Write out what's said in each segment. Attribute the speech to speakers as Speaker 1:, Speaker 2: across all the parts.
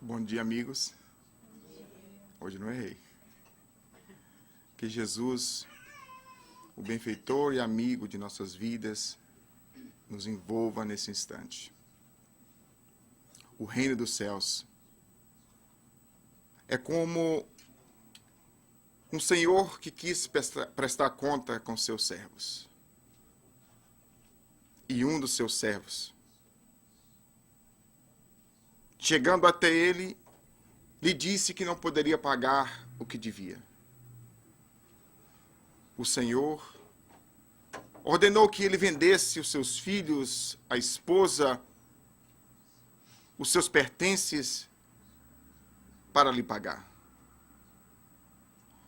Speaker 1: Bom dia, amigos. Hoje não errei. Que Jesus, o benfeitor e amigo de nossas vidas, nos envolva nesse instante. O reino dos céus é como um senhor que quis prestar conta com seus servos. E um dos seus servos, chegando até ele, lhe disse que não poderia pagar o que devia. O Senhor ordenou que ele vendesse os seus filhos, a esposa, os seus pertences, para lhe pagar.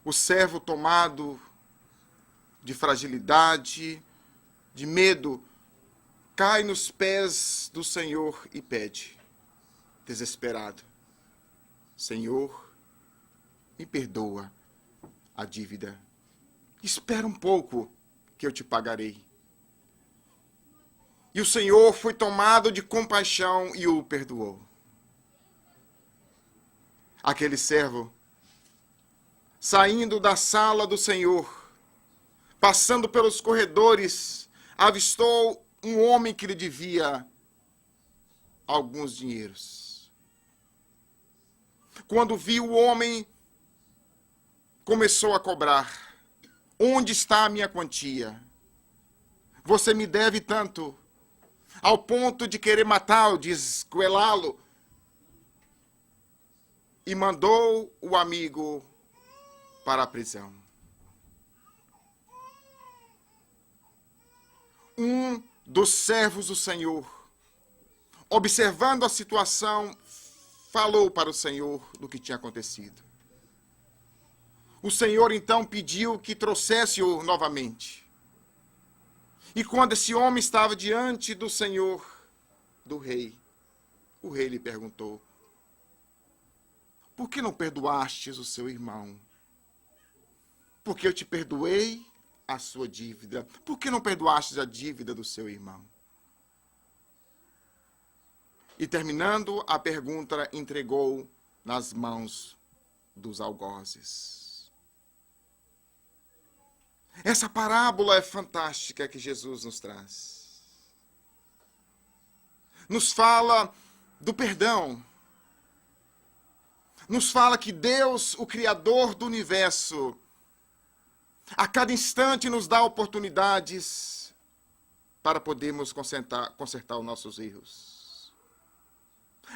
Speaker 1: O servo, tomado de fragilidade, de medo, cai nos pés do Senhor e pede, desesperado: Senhor, me perdoa a dívida. Espera um pouco que eu te pagarei. E o Senhor foi tomado de compaixão e o perdoou. Aquele servo, saindo da sala do Senhor, passando pelos corredores, avistou um homem que lhe devia alguns dinheiros. Quando viu o homem, começou a cobrar: onde está a minha quantia? Você me deve tanto, ao ponto de querer matá-lo, de esgoelá-lo. E mandou o amigo para a prisão. Um dos servos do Senhor, observando a situação, falou para o Senhor do que tinha acontecido. O Senhor então pediu que trouxesse-o novamente. E quando esse homem estava diante do Senhor, do rei, o rei lhe perguntou: por que não perdoastes o seu irmão? Porque eu te perdoei a sua dívida. Por que não perdoastes a dívida do seu irmão? E terminando a pergunta, entregou nas mãos dos algozes. Essa parábola é fantástica que Jesus nos traz. Nos fala do perdão. Nos fala que Deus, o Criador do universo, a cada instante nos dá oportunidades para podermos consertar os nossos erros.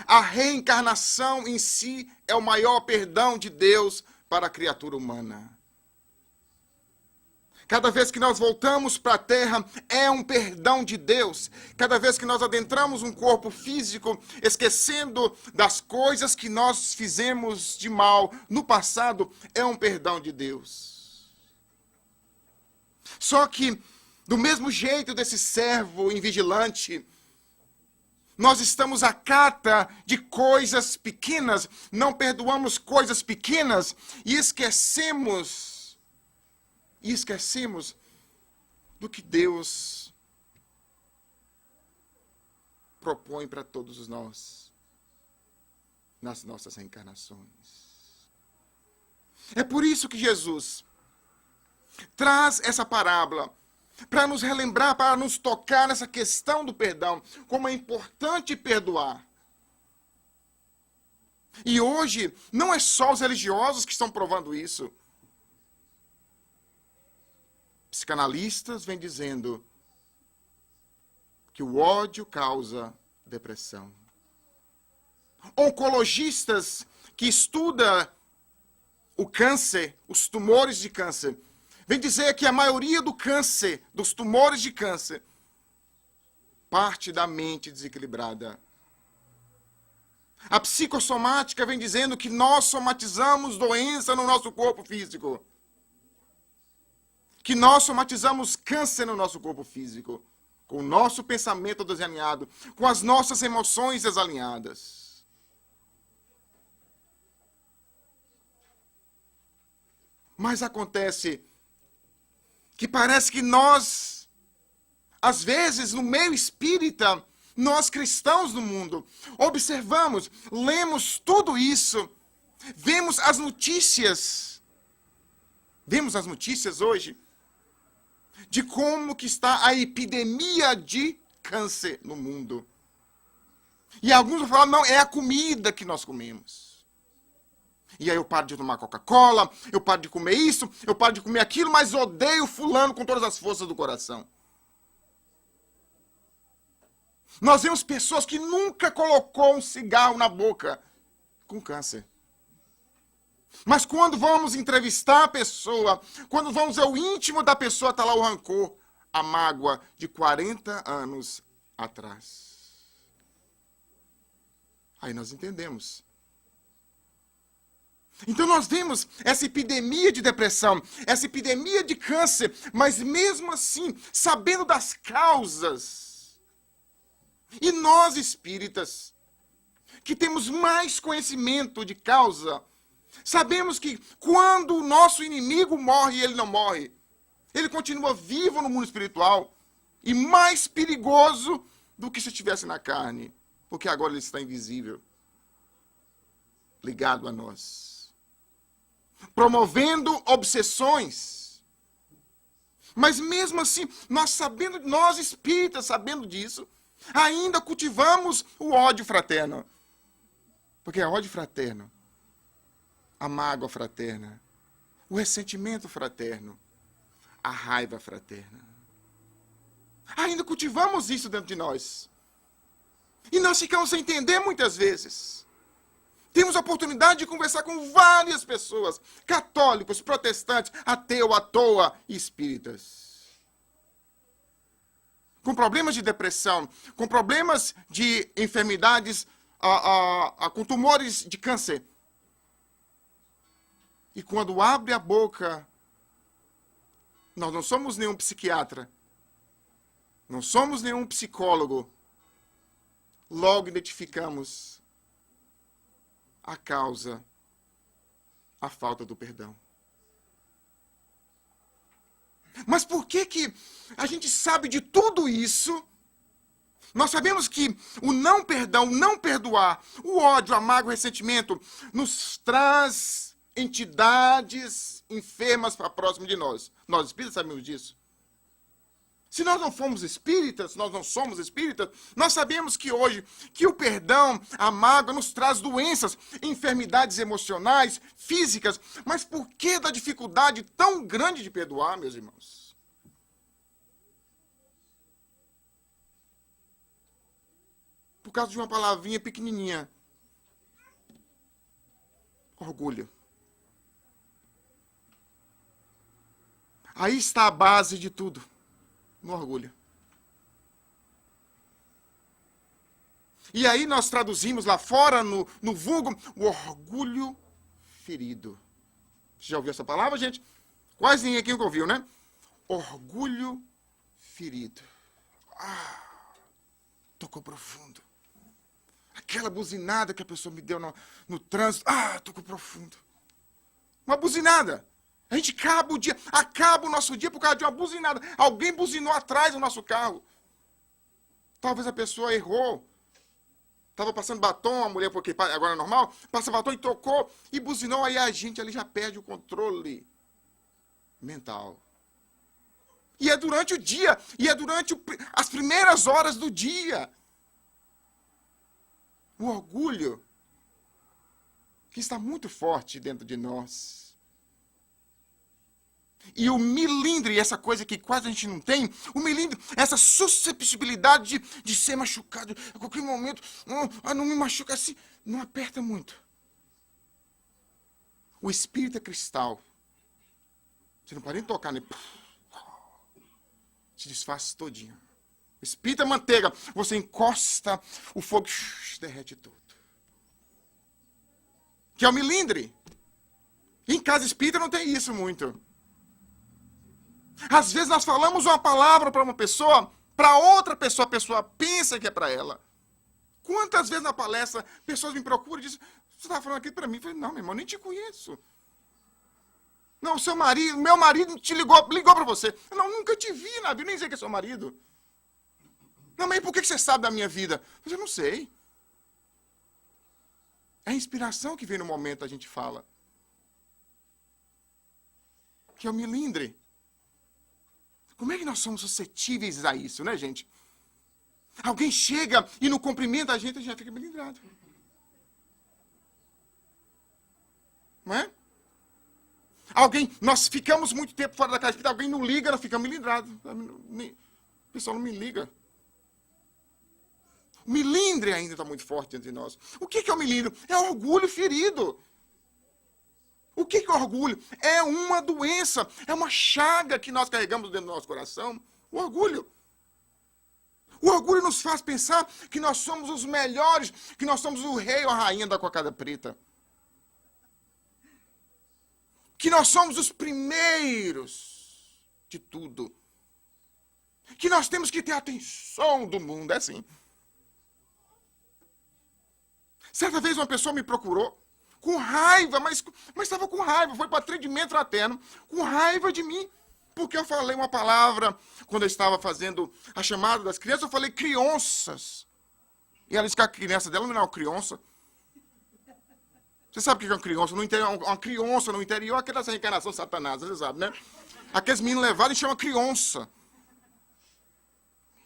Speaker 1: A reencarnação em si é o maior perdão de Deus para a criatura humana. Cada vez que nós voltamos para a terra, é um perdão de Deus. Cada vez que nós adentramos um corpo físico, esquecendo das coisas que nós fizemos de mal no passado, é um perdão de Deus. Só que, do mesmo jeito desse servo invigilante, nós estamos à cata de coisas pequenas, não perdoamos coisas pequenas e esquecemos do que Deus propõe para todos nós nas nossas reencarnações. É por isso que Jesus traz essa parábola para nos relembrar, para nos tocar nessa questão do perdão, como é importante perdoar. E hoje, não é só os religiosos que estão provando isso. Psicanalistas vêm dizendo que o ódio causa depressão. Oncologistas que estudam o câncer, os tumores de câncer, vêm dizer que a maioria do câncer, dos tumores de câncer, parte da mente desequilibrada. A psicossomática vem dizendo que nós somatizamos doença no nosso corpo físico. Que nós somatizamos câncer no nosso corpo físico, com o nosso pensamento desalinhado, com as nossas emoções desalinhadas. Mas acontece que parece que nós, às vezes, no meio espírita, Nós cristãos do mundo observamos, lemos tudo isso, vemos as notícias hoje de como que está a epidemia de câncer no mundo. E alguns vão falar, não, é a comida que nós comemos. E aí eu paro de tomar Coca-Cola, eu paro de comer isso, eu paro de comer aquilo, mas odeio fulano com todas as forças do coração. Nós vemos pessoas que nunca colocou um cigarro na boca com câncer. Mas quando vamos entrevistar a pessoa, quando vamos ao íntimo da pessoa, está lá o rancor, a mágoa de 40 anos atrás. Aí nós entendemos. Então nós vemos essa epidemia de depressão, essa epidemia de câncer, mas mesmo assim, sabendo das causas, e nós espíritas, que temos mais conhecimento de causa, sabemos que quando o nosso inimigo morre, ele não morre. Ele continua vivo no mundo espiritual e mais perigoso do que se estivesse na carne, porque agora ele está invisível, ligado a nós, promovendo obsessões. Mas mesmo assim, nós espíritas, sabendo disso, ainda cultivamos o ódio fraterno. Porque é ódio fraterno, a mágoa fraterna, o ressentimento fraterno, a raiva fraterna. Ainda cultivamos isso dentro de nós. E nós ficamos sem entender muitas vezes. Temos a oportunidade de conversar com várias pessoas, católicos, protestantes, ateu, à toa e espíritas. Com problemas de depressão, com problemas de enfermidades, com tumores de câncer. E quando abre a boca, nós não somos nenhum psiquiatra, não somos nenhum psicólogo, logo identificamos a causa, a falta do perdão. Mas por que a gente sabe de tudo isso? Nós sabemos que o não perdão, o não perdoar, o ódio, a mágoa, o ressentimento, nos traz entidades enfermas para próximo de nós. Nós espíritas sabemos disso. Se nós não fomos espíritas, nós não somos espíritas, nós sabemos que hoje, que o perdão, a mágoa nos traz doenças, enfermidades emocionais, físicas. Mas por que da dificuldade tão grande de perdoar, meus irmãos? Por causa de uma palavrinha pequenininha. Orgulho. Aí está a base de tudo. No orgulho. E aí nós traduzimos lá fora, no vulgo, o orgulho ferido. Você já ouviu essa palavra, gente? Quase ninguém aqui nunca ouviu, né? Orgulho ferido. Tocou profundo. Aquela buzinada que a pessoa me deu no trânsito. Tocou profundo. Uma buzinada. A gente acaba o nosso dia por causa de uma buzinada. Alguém buzinou atrás do nosso carro. Talvez a pessoa errou. Estava passando batom, a mulher, porque agora é normal, passa batom e tocou e buzinou, aí a gente ali já perde o controle mental. E é durante o dia, e é durante as primeiras horas do dia. O orgulho que está muito forte dentro de nós. E o milindre, essa coisa que quase a gente não tem, o milindre, essa susceptibilidade de ser machucado a qualquer momento, não me machuca assim, não aperta muito. O espírito é cristal. Você não pode nem tocar nele. Se desfaz todinho. O espírito é manteiga. Você encosta, o fogo derrete tudo. Que é o milindre. Em casa espírita não tem isso muito. Às vezes nós falamos uma palavra para uma pessoa, para outra pessoa, a pessoa pensa que é para ela. Quantas vezes na palestra, pessoas me procuram e dizem, você está falando aquilo para mim? Eu falei, não, meu irmão, nem te conheço. Não, meu marido te ligou para você. Eu não, nunca te vi na vida, nem sei que é seu marido. Não, mas por que você sabe da minha vida? Mas eu não sei. É a inspiração que vem no momento, a gente fala. Que é o milindre. Como é que nós somos suscetíveis a isso, né, gente? Alguém chega e não cumprimenta a gente já fica melindrado. Não é? Nós ficamos muito tempo fora da casa espírita, alguém não liga, nós ficamos melindrados. O pessoal não me liga. O milindre ainda está muito forte entre nós. O que é o milindre? É orgulho ferido. O que é orgulho? É uma doença, é uma chaga que nós carregamos dentro do nosso coração. O orgulho. O orgulho nos faz pensar que nós somos os melhores, que nós somos o rei ou a rainha da cocada preta. Que nós somos os primeiros de tudo. Que nós temos que ter a atenção do mundo, é assim. Certa vez uma pessoa me procurou, com raiva, mas estava com raiva, foi para atendimento fraterno, com raiva de mim, porque eu falei uma palavra, quando eu estava fazendo a chamada das crianças, eu falei crianças. E ela disse que a criança dela não é uma criança. Você sabe o que é uma criança? No interior, uma criança no interior, aquela reencarnação satanás, você sabe, né? Aqueles meninos levados e chamam criança.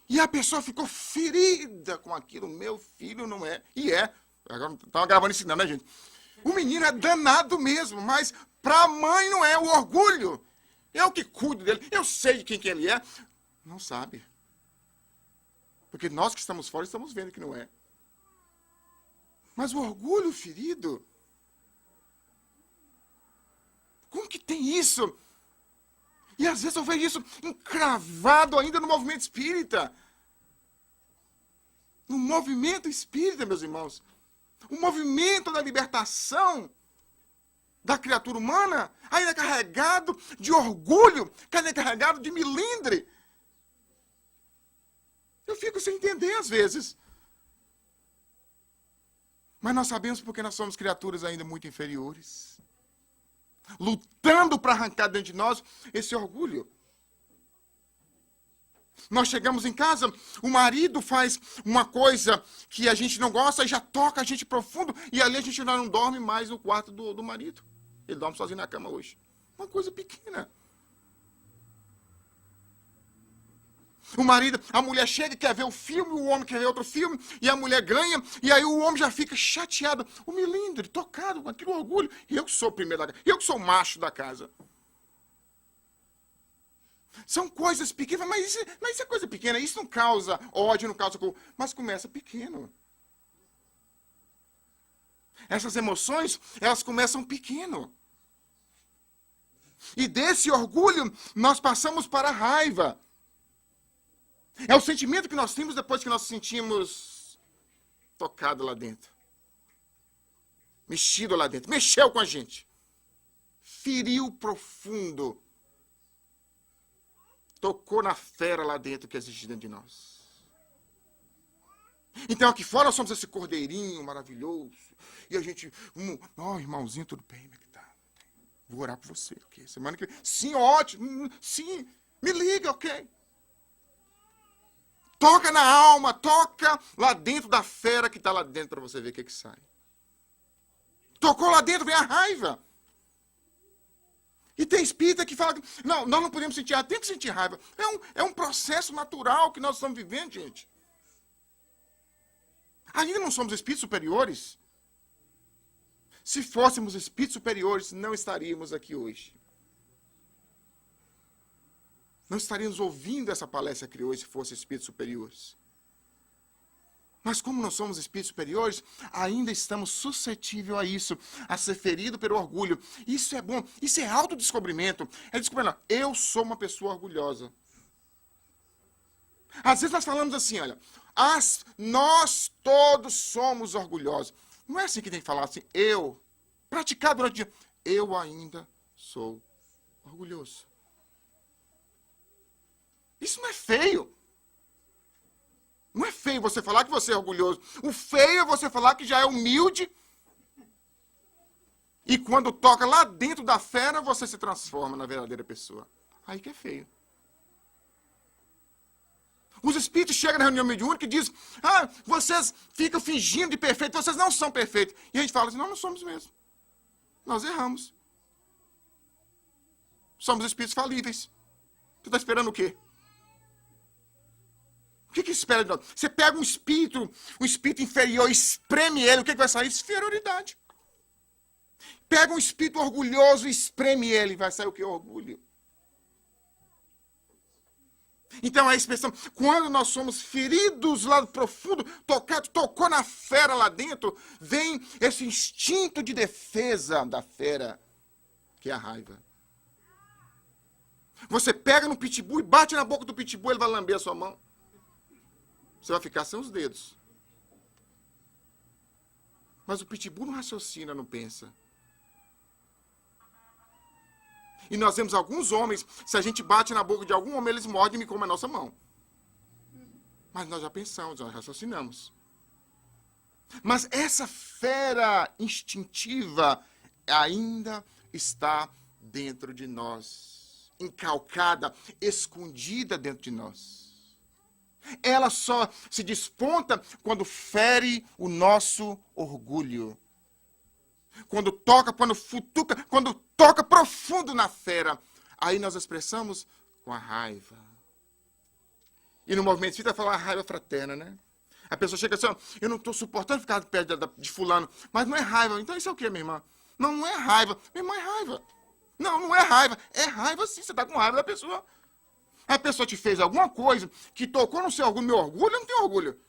Speaker 1: E a pessoa ficou ferida com aquilo, meu filho não é, e é. Agora não estava gravando isso não, né, gente? O menino é danado mesmo, mas para a mãe não é o orgulho. Eu que cuido dele, eu sei de quem que ele é. Não sabe. Porque nós que estamos fora estamos vendo que não é. Mas o orgulho ferido, como que tem isso? E às vezes eu vejo isso encravado ainda no movimento espírita. No movimento espírita, meus irmãos. O movimento da libertação da criatura humana ainda é carregado de orgulho, ainda é carregado de milindre. Eu fico sem entender às vezes. Mas nós sabemos porque nós somos criaturas ainda muito inferiores. Lutando para arrancar dentro de nós esse orgulho. Nós chegamos em casa, o marido faz uma coisa que a gente não gosta e já toca a gente profundo, e ali a gente já não dorme mais no quarto do marido. Ele dorme sozinho na cama hoje. Uma coisa pequena. A mulher chega e quer ver o filme, o homem quer ver outro filme, e a mulher ganha, e aí o homem já fica chateado. O milindre, tocado com aquele orgulho. E eu que sou o primeiro da casa, eu que sou o macho da casa. São coisas pequenas, mas isso é coisa pequena. Isso não causa ódio, não causa culpa, mas começa pequeno. Essas emoções, elas começam pequeno. E desse orgulho, nós passamos para a raiva. É o sentimento que nós temos depois que nós nos sentimos tocado lá dentro. Mexido lá dentro. Mexeu com a gente. Feriu profundo. Tocou na fera lá dentro que existe dentro de nós. Então aqui fora nós somos esse cordeirinho maravilhoso. E a gente, irmãozinho, tudo bem, como é que tá? Vou orar por você, ok? Semana que vem. Sim, ótimo. Sim, me liga, ok? Toca na alma, toca lá dentro da fera que está lá dentro para você ver o que sai. Tocou lá dentro, vem a raiva. E tem espírita que fala que nós não podemos sentir raiva, tem que sentir raiva. É um processo natural que nós estamos vivendo, gente. Ainda não somos espíritos superiores. Se fôssemos espíritos superiores, não estaríamos aqui hoje. Não estaríamos ouvindo essa palestra que hoje se fossem espíritos superiores. Mas como nós somos espíritos superiores, ainda estamos suscetíveis a isso, a ser ferido pelo orgulho. Isso é bom, isso é autodescobrimento. É descobrir, eu sou uma pessoa orgulhosa. Às vezes nós falamos assim, olha, nós todos somos orgulhosos. Não é assim que tem que falar assim, praticar durante o dia, eu ainda sou orgulhoso. Isso não é feio. Não é feio você falar que você é orgulhoso. O feio é você falar que já é humilde. E quando toca lá dentro da fera, você se transforma na verdadeira pessoa. Aí que é feio. Os espíritos chegam na reunião mediúnica e dizem, vocês ficam fingindo de perfeito, vocês não são perfeitos. E a gente fala assim, não somos mesmo. Nós erramos. Somos espíritos falíveis. Você está esperando o quê? O que espera de nós? Você pega um espírito inferior, espreme ele, o que vai sair? Inferioridade. Pega um espírito orgulhoso e espreme ele, vai sair o que? Orgulho. Então a expressão, quando nós somos feridos lá do profundo, tocou na fera lá dentro, vem esse instinto de defesa da fera, que é a raiva. Você pega no pitbull e bate na boca do pitbull, ele vai lamber a sua mão. Você vai ficar sem os dedos. Mas o pitbull não raciocina, não pensa. E nós vemos alguns homens, se a gente bate na boca de algum homem, eles mordem e comem a nossa mão. Mas nós já pensamos, nós raciocinamos. Mas essa fera instintiva ainda está dentro de nós. Encalcada, escondida dentro de nós. Ela só se desponta quando fere o nosso orgulho. Quando toca, quando futuca, quando toca profundo na fera. Aí nós expressamos com a raiva. E no movimento espírita fala a raiva fraterna, né? A pessoa chega assim, eu não estou suportando ficar perto de fulano. Mas não é raiva. Então isso é o quê, minha irmã? Não é raiva. Minha irmã, é raiva. Não é raiva. É raiva sim, você está com raiva da pessoa. A pessoa te fez alguma coisa que tocou no seu orgulho. Meu orgulho, eu não tenho orgulho.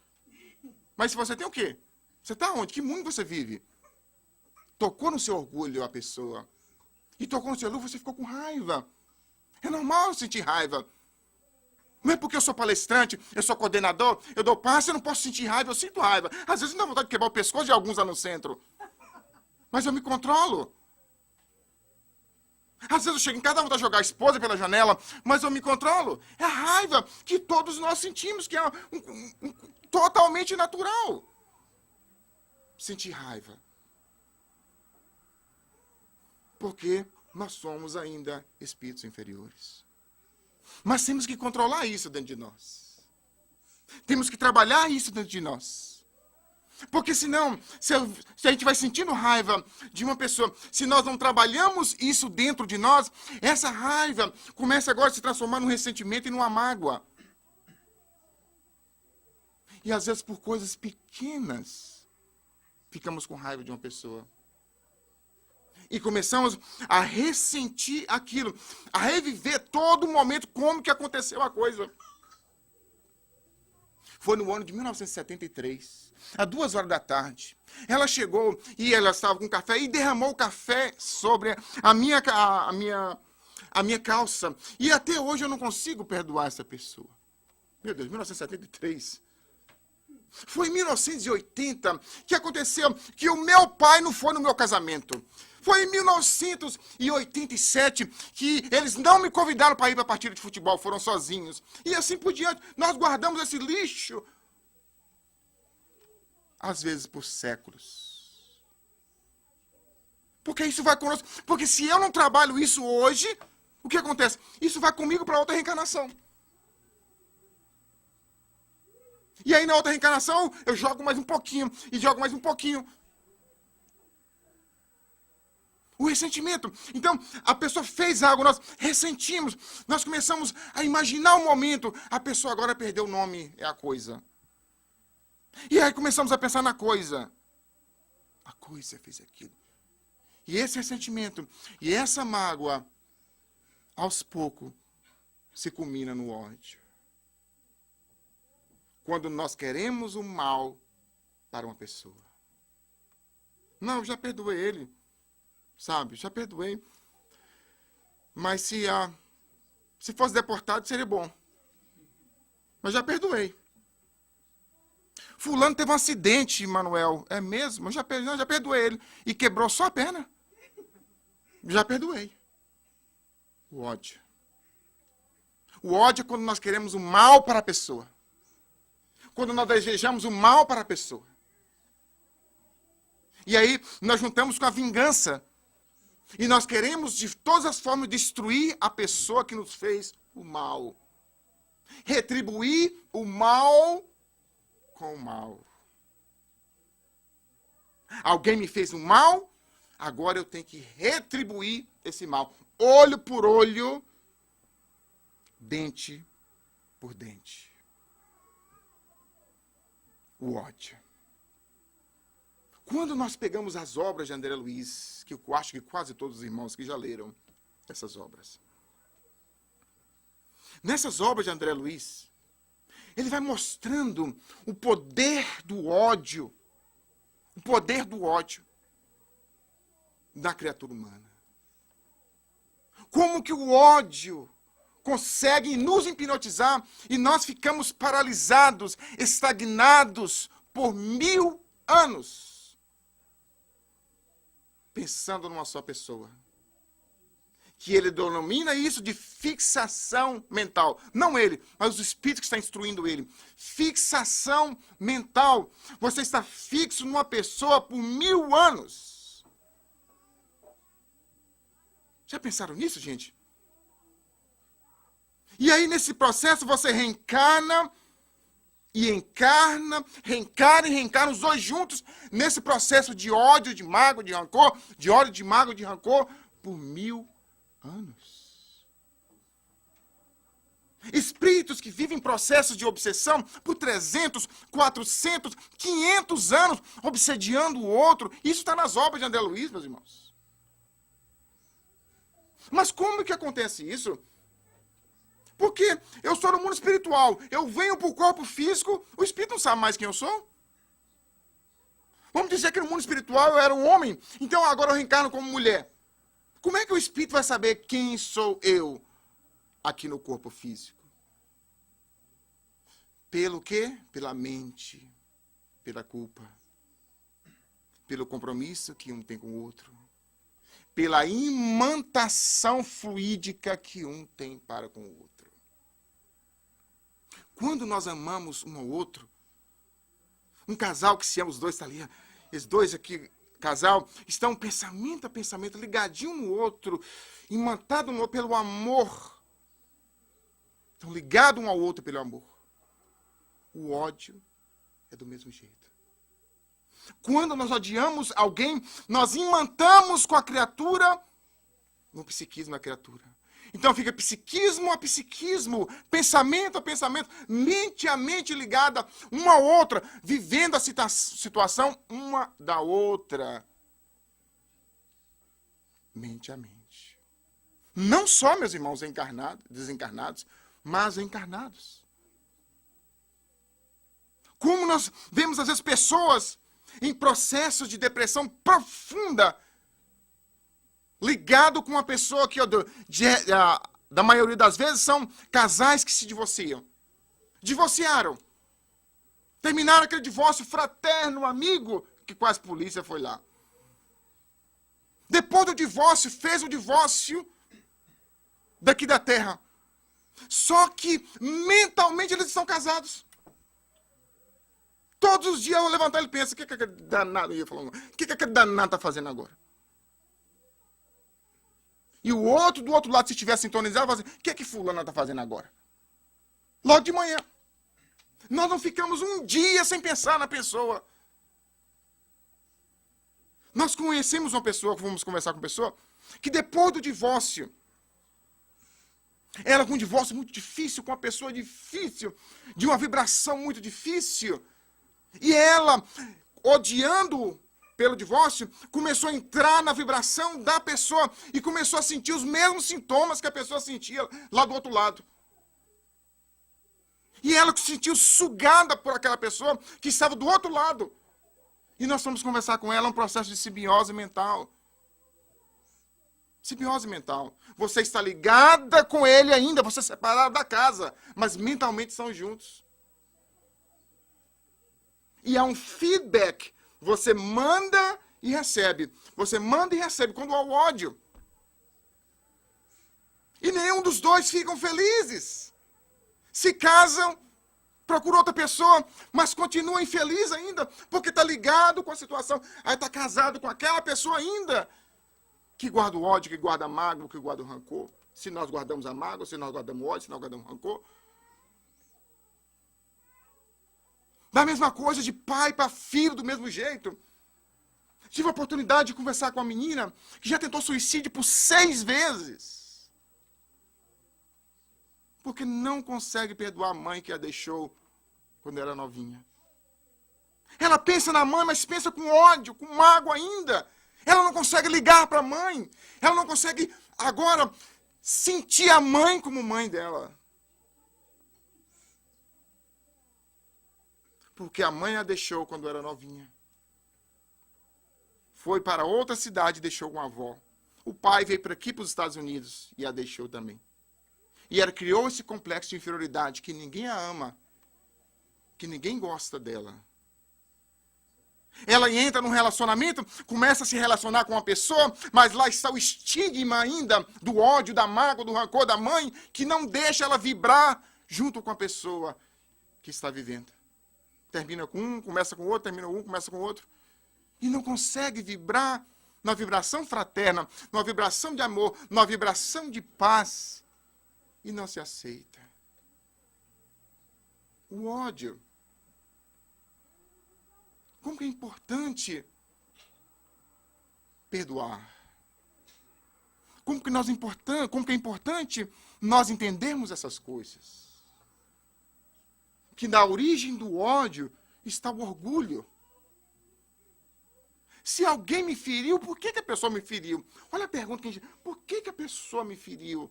Speaker 1: Mas se você tem o quê? Você está onde? Que mundo você vive? Tocou no seu orgulho a pessoa. E tocou no seu orgulho, você ficou com raiva. É normal sentir raiva. Não é porque eu sou palestrante, eu sou coordenador, eu dou passe, eu não posso sentir raiva, eu sinto raiva. Às vezes me dá vontade de quebrar o pescoço de alguns lá no centro. Mas eu me controlo. Às vezes eu chego em casa, dá vontade de jogar a esposa pela janela, mas eu me controlo. É a raiva que todos nós sentimos, que é totalmente natural. Sentir raiva. Porque nós somos ainda espíritos inferiores. Mas temos que controlar isso dentro de nós. Temos que trabalhar isso dentro de nós. Porque senão, se a gente vai sentindo raiva de uma pessoa, se nós não trabalhamos isso dentro de nós, essa raiva começa agora a se transformar num ressentimento e numa mágoa. E às vezes por coisas pequenas, ficamos com raiva de uma pessoa. E começamos a ressentir aquilo, a reviver todo momento como que aconteceu a coisa. Foi no ano de 1973, às 2h da tarde. Ela chegou e ela estava com café e derramou o café sobre a minha calça. E até hoje eu não consigo perdoar essa pessoa. Meu Deus, 1973. Foi em 1980 que aconteceu que o meu pai não foi no meu casamento. Foi em 1987 que eles não me convidaram para ir para a partida de futebol, foram sozinhos. E assim por diante, nós guardamos esse lixo, às vezes por séculos. Porque isso vai conosco. Porque se eu não trabalho isso hoje, o que acontece? Isso vai comigo para outra reencarnação. E aí na outra reencarnação, eu jogo mais um pouquinho, e jogo mais um pouquinho. O ressentimento. Então, a pessoa fez algo, nós ressentimos. Nós começamos a imaginar o momento. A pessoa agora perdeu o nome, é a coisa. E aí começamos a pensar na coisa. A coisa fez aquilo. E esse ressentimento, e essa mágoa, aos poucos, se culmina no ódio. Quando nós queremos o mal para uma pessoa. Não, eu já perdoei ele. Sabe, já perdoei. Mas se fosse deportado, seria bom. Mas já perdoei. Fulano teve um acidente, Manuel. É mesmo? Eu já perdoei ele. E quebrou só a perna. Já perdoei. O ódio. O ódio é quando nós queremos o mal para a pessoa. Quando nós desejamos o mal para a pessoa. E aí nós juntamos com a vingança. E nós queremos, de todas as formas, destruir a pessoa que nos fez o mal. retribuir o mal com o mal. Alguém me fez um mal, agora eu tenho que retribuir esse mal. Olho por olho, dente por dente. O ódio. Quando nós pegamos as obras de André Luiz, que eu acho que quase todos os irmãos que já leram essas obras. Nessas obras de André Luiz, ele vai mostrando o poder do ódio da criatura humana. Como que o ódio consegue nos hipnotizar e nós ficamos paralisados, estagnados por 1000 anos, pensando numa só pessoa. Que ele denomina isso de fixação mental. Não ele, mas o Espírito que está instruindo ele. Fixação mental. Você está fixo numa pessoa por 1000 anos. Já pensaram nisso, gente? E aí, nesse processo, você reencarna e encarna, reencarna e reencarna, os dois juntos, nesse processo de ódio, de mágoa, de rancor, de ódio, de mágoa, de rancor, por 1000 anos. Espíritos que vivem processos de obsessão por 300, 400, 500 anos, obsediando o outro. Isso está nas obras de André Luiz, meus irmãos. Mas como que acontece isso? Porque eu sou no mundo espiritual, eu venho para o corpo físico, o espírito não sabe mais quem eu sou. Vamos dizer que no mundo espiritual eu era um homem, então agora eu reencarno como mulher. Como é que o espírito vai saber quem sou eu aqui no corpo físico? Pelo quê? Pela mente, pela culpa, pelo compromisso que um tem com o outro, pela imantação fluídica que um tem para com o outro. Quando nós amamos um ao outro, um casal que se ama, os dois estão ali, esses dois aqui, casal, estão pensamento a pensamento, ligadinho um no outro, imantado no outro pelo amor. Estão ligados um ao outro pelo amor. O ódio é do mesmo jeito. Quando nós odiamos alguém, nós imantamos com a criatura no psiquismo da criatura. Então fica psiquismo a psiquismo, pensamento a pensamento, mente a mente ligada uma à outra, vivendo a situação uma da outra. Mente a mente. Não só, meus irmãos, desencarnados, mas encarnados. Como nós vemos, às vezes, pessoas em processos de depressão profunda, ligado com uma pessoa que, da maioria das vezes, são casais que se divorciam. Divorciaram. Terminaram aquele divórcio fraterno, amigo, que quase a polícia foi lá. Depois do divórcio, fez o divórcio daqui da terra. Só que, mentalmente, eles estão casados. Todos os dias eu levantar e pensa, o que aquele danado ia falando? O que aquele danado está fazendo agora? E o outro, do outro lado, se estiver sintonizado, vai dizer, o que fulano está fazendo agora? Logo de manhã. Nós não ficamos um dia sem pensar na pessoa. Nós conhecemos uma pessoa, vamos conversar com uma pessoa, que depois do divórcio, ela com um divórcio muito difícil, com uma pessoa difícil, de uma vibração muito difícil, e ela, odiando pelo divórcio, começou a entrar na vibração da pessoa e começou a sentir os mesmos sintomas que a pessoa sentia lá do outro lado. E ela se sentiu sugada por aquela pessoa que estava do outro lado. E nós fomos conversar com ela, um processo de simbiose mental. Simbiose mental. Você está ligada com ele ainda, você é separado da casa, mas mentalmente são juntos. E há um feedback. Você manda e recebe. Você manda e recebe quando há o ódio. E nenhum dos dois ficam felizes. Se casam, procuram outra pessoa, mas continua infeliz ainda, porque está ligado com a situação. Aí está casado com aquela pessoa ainda, que guarda o ódio, que guarda a mágoa, que guarda o rancor. Se nós guardamos a mágoa, se nós guardamos o ódio, se nós guardamos o rancor. Da mesma coisa, de pai para filho, do mesmo jeito. Tive a oportunidade de conversar com uma menina que já tentou suicídio por 6 vezes. Porque não consegue perdoar a mãe que a deixou quando era novinha. Ela pensa na mãe, mas pensa com ódio, com mágoa ainda. Ela não consegue ligar para a mãe. Ela não consegue, agora, sentir a mãe como mãe dela. Porque a mãe a deixou quando era novinha. Foi para outra cidade e deixou com a avó. O pai veio para aqui, para os Estados Unidos, e a deixou também. E ela criou esse complexo de inferioridade, que ninguém a ama, que ninguém gosta dela. Ela entra num relacionamento, começa a se relacionar com uma pessoa, mas lá está o estigma ainda do ódio, da mágoa, do rancor da mãe, que não deixa ela vibrar junto com a pessoa que está vivendo. Termina com um, começa com outro, termina com um, começa com outro. E não consegue vibrar na vibração fraterna, numa vibração de amor, numa vibração de paz. E não se aceita. O ódio. Como que é importante perdoar? Como que é importante nós entendermos essas coisas? Que na origem do ódio está o orgulho. Se alguém me feriu, por que a pessoa me feriu? Olha a pergunta que a gente... Por que a pessoa me feriu?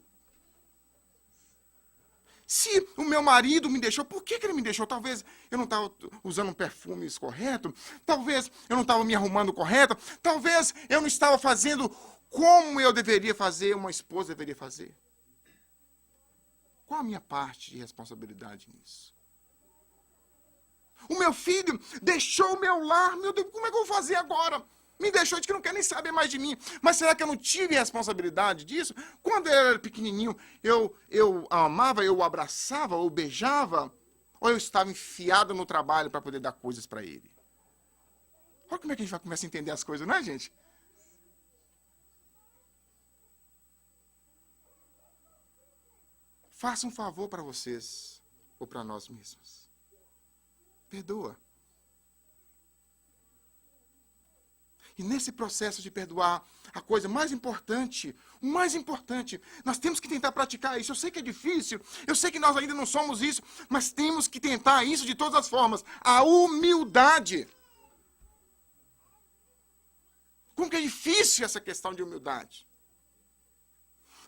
Speaker 1: Se o meu marido me deixou, por que ele me deixou? Talvez eu não estava usando um perfume correto. Talvez eu não estava me arrumando correto. Talvez eu não estava fazendo como eu deveria fazer, uma esposa deveria fazer. Qual a minha parte de responsabilidade nisso? O meu filho deixou o meu lar. Meu Deus, como é que eu vou fazer agora? Me deixou de que não quer nem saber mais de mim. Mas será que eu não tive responsabilidade disso? Quando eu era pequenininho, eu amava, eu o abraçava, ou beijava, ou eu estava enfiado no trabalho para poder dar coisas para ele? Olha como é que a gente vai começar a entender as coisas, não é, gente? Faça um favor para vocês, ou para nós mesmos. Perdoa. E nesse processo de perdoar, a coisa mais importante, o mais importante, nós temos que tentar praticar isso. Eu sei que é difícil, eu sei que nós ainda não somos isso, mas temos que tentar isso de todas as formas. A humildade. Como que é difícil essa questão de humildade?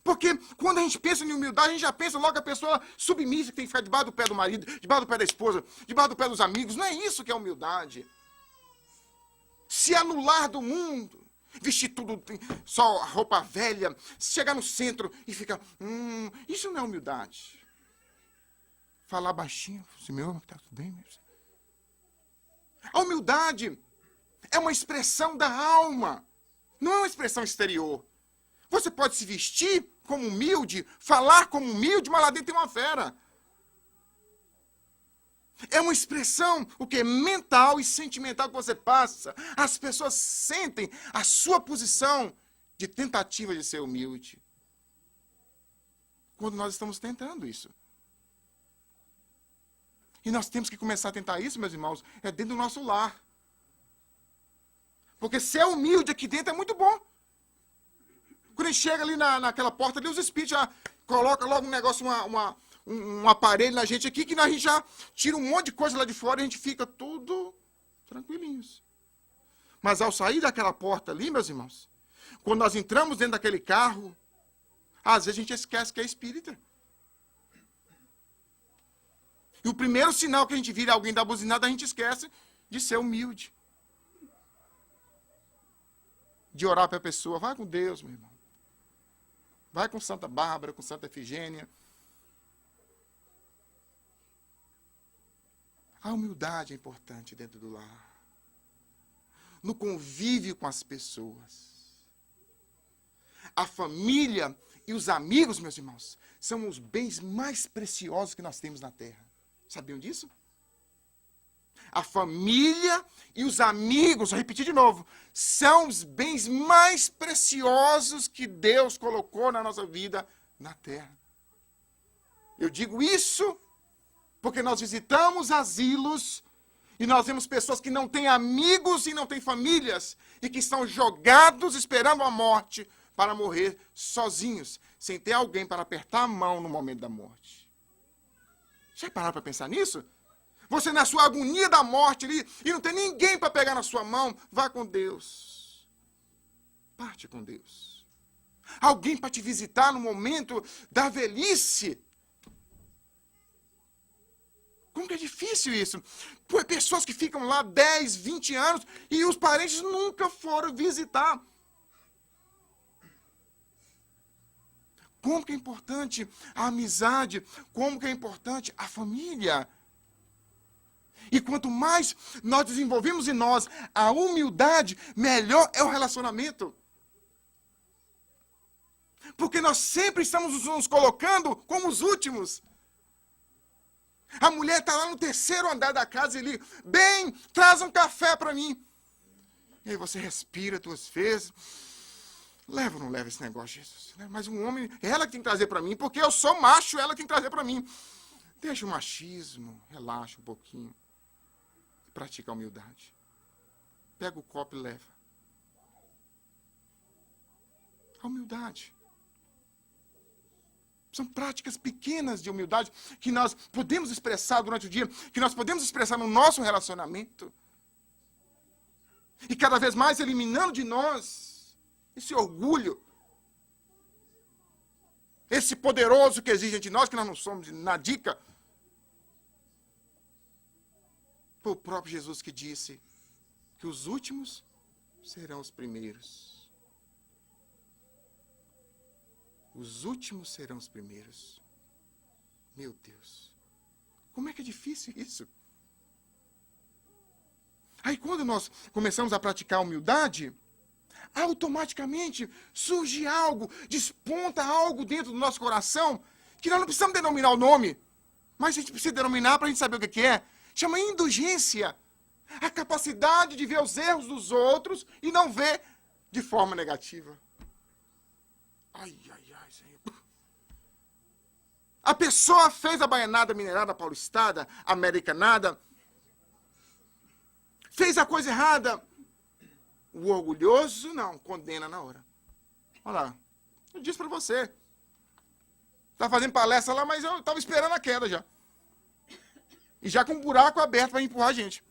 Speaker 1: Porque quando a gente pensa em humildade, a gente já pensa logo a pessoa submissa, que tem que ficar debaixo do pé do marido, debaixo do pé da esposa, debaixo do pé dos amigos. Não é isso que é humildade. Se anular do mundo, vestir tudo, só roupa velha, chegar no centro e ficar, isso não é humildade. Falar baixinho, assim, meu, tá tudo bem? A humildade é uma expressão da alma, não é uma expressão exterior. Você pode se vestir como humilde, falar como humilde, mas lá dentro tem uma fera. É uma expressão, o que? Mental e sentimental que você passa. As pessoas sentem a sua posição de tentativa de ser humilde. Quando nós estamos tentando isso. E nós temos que começar a tentar isso, meus irmãos, é dentro do nosso lar. Porque ser humilde aqui dentro é muito bom. Quando a gente chega ali naquela porta ali, os espíritos já colocam logo um negócio, um aparelho na gente aqui, que a gente já tira um monte de coisa lá de fora e a gente fica tudo tranquilinhos. Mas ao sair daquela porta ali, meus irmãos, quando nós entramos dentro daquele carro, às vezes a gente esquece que é espírita. E o primeiro sinal que a gente vira alguém da buzinada, a gente esquece de ser humilde. De orar para a pessoa, vai com Deus, meu irmão. Vai com Santa Bárbara, com Santa Efigênia. A humildade é importante dentro do lar. No convívio com as pessoas. A família e os amigos, meus irmãos, são os bens mais preciosos que nós temos na Terra. Sabiam disso? A família e os amigos, vou repetir de novo, são os bens mais preciosos que Deus colocou na nossa vida na Terra. Eu digo isso porque nós visitamos asilos E nós vemos pessoas que não têm amigos e não têm famílias e que estão jogados esperando a morte para morrer sozinhos, sem ter alguém para apertar a mão no momento da morte. Já pararam para pensar nisso? Você na sua agonia da morte ali e não tem ninguém para pegar na sua mão, vá com Deus. Parte com Deus. Alguém para te visitar no momento da velhice. Como que é difícil isso? Pessoas que ficam lá 10, 20 anos e os parentes nunca foram visitar. Como que é importante a amizade, como que é importante a família. E quanto mais nós desenvolvemos em nós a humildade, melhor é o relacionamento. Porque nós sempre estamos nos colocando como os últimos. A mulher está lá no terceiro andar da casa e ele, bem, traz um café para mim. E aí você respira 2 vezes. Leva ou não leva esse negócio, Jesus? Mas um homem, ela que tem que trazer para mim, porque eu sou macho, ela que tem que trazer para mim. Deixa o machismo, relaxa um pouquinho. E pratica a humildade. Pega o copo e leva. A humildade. São práticas pequenas de humildade que nós podemos expressar durante o dia, que nós podemos expressar no nosso relacionamento. E cada vez mais eliminando de nós esse orgulho, esse poderoso que exige de nós, que nós não somos nadica. Foi o próprio Jesus que disse que os últimos serão os primeiros. Os últimos serão os primeiros. Meu Deus. Como é que é difícil isso? Aí quando nós começamos a praticar a humildade, automaticamente surge algo, desponta algo dentro do nosso coração, que nós não precisamos denominar o nome, mas a gente precisa denominar para a gente saber o que é. Chama indulgência. A capacidade de ver os erros dos outros e não ver de forma negativa. Ai, Senhor. A pessoa fez a baianada, minerada, paulistada, americanada, fez a coisa errada. O orgulhoso, não, condena na hora. Olha lá, eu disse para você. Tá fazendo palestra lá, mas eu estava esperando a queda já. E já com um buraco aberto para empurrar a gente.